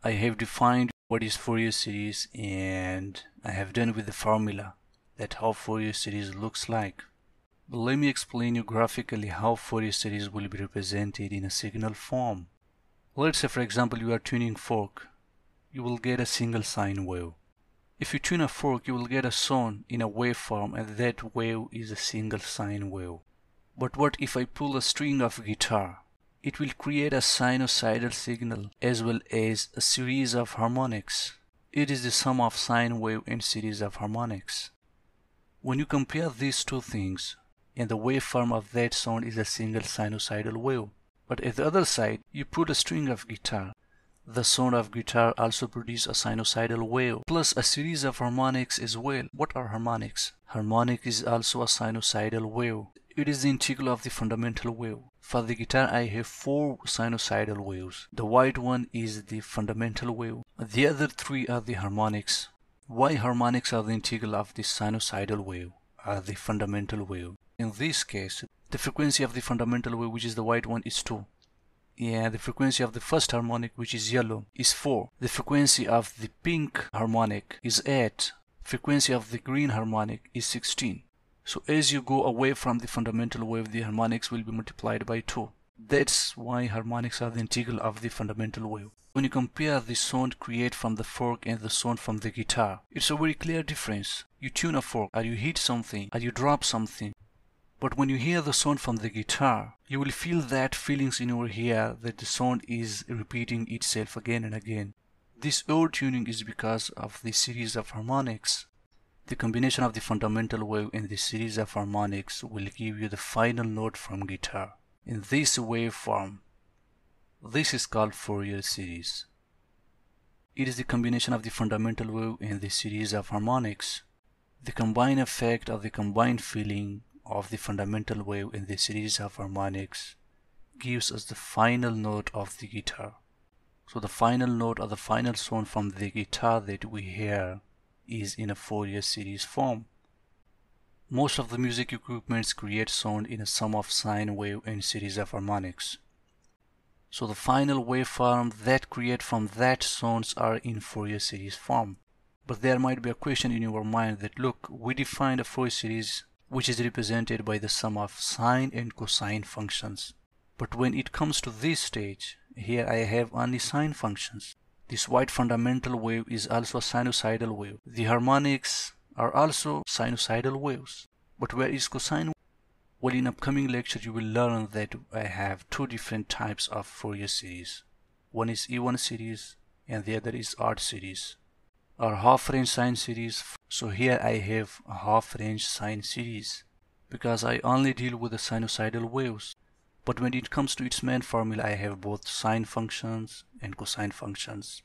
I have defined what is Fourier series and I have done with the formula that how Fourier series looks like. But let me explain you graphically how Fourier series will be represented in a signal form. Let's say, for example, you are tuning fork. You will get a single sine wave. If you tune a fork, you will get a sound in a waveform, and that wave is a single sine wave. But what if I pull a string of guitar? It will create a sinusoidal signal as well as a series of harmonics. It is the sum of sine wave and series of harmonics. When you compare these two things, and the waveform of that sound is a single sinusoidal wave. But at the other side, you put a string of guitar. The sound of guitar also produces a sinusoidal wave, plus a series of harmonics as well. What are harmonics? Harmonic is also a sinusoidal wave. It is the integral of the fundamental wave. For the guitar, I have 4 sinusoidal waves. The white one is the fundamental wave. The other 3 are the harmonics. Why harmonics are the integral of the sinusoidal wave, are the fundamental wave? In this case, the frequency of the fundamental wave, which is the white one, is 2. And the frequency of the first harmonic, which is yellow, is 4. The frequency of the pink harmonic is 8. Frequency of the green harmonic is 16. So as you go away from the fundamental wave, the harmonics will be multiplied by 2. That's why harmonics are the integral of the fundamental wave. When you compare the sound created from the fork and the sound from the guitar, it's a very clear difference. You tune a fork, or you hit something, or you drop something. But when you hear the sound from the guitar, you will feel that feelings in your ear that the sound is repeating itself again and again. This over-tuning is because of the series of harmonics. The combination of the fundamental wave and the series of harmonics will give you the final note from guitar. In this waveform, this is called Fourier series. It is the combination of the fundamental wave and the series of harmonics. The combined effect of the combined feeling of the fundamental wave and the series of harmonics gives us the final note of the guitar. So the final note or the final sound from the guitar that we hear is in a Fourier series form. Most of the music equipments create sound in a sum of sine wave and series of harmonics. So the final waveform that create from that sounds are in Fourier series form. But there might be a question in your mind that, look, we defined a Fourier series which is represented by the sum of sine and cosine functions. But when it comes to this stage, here I have only sine functions. This white fundamental wave is also a sinusoidal wave. The harmonics are also sinusoidal waves. But where is cosine? Well, in upcoming lecture you will learn that I have 2 different types of Fourier series. One is even series and the other is odd series, or half-range sine series. So here I have a half-range sine series because I only deal with the sinusoidal waves. But when it comes to its main formula, I have both sine functions and cosine functions.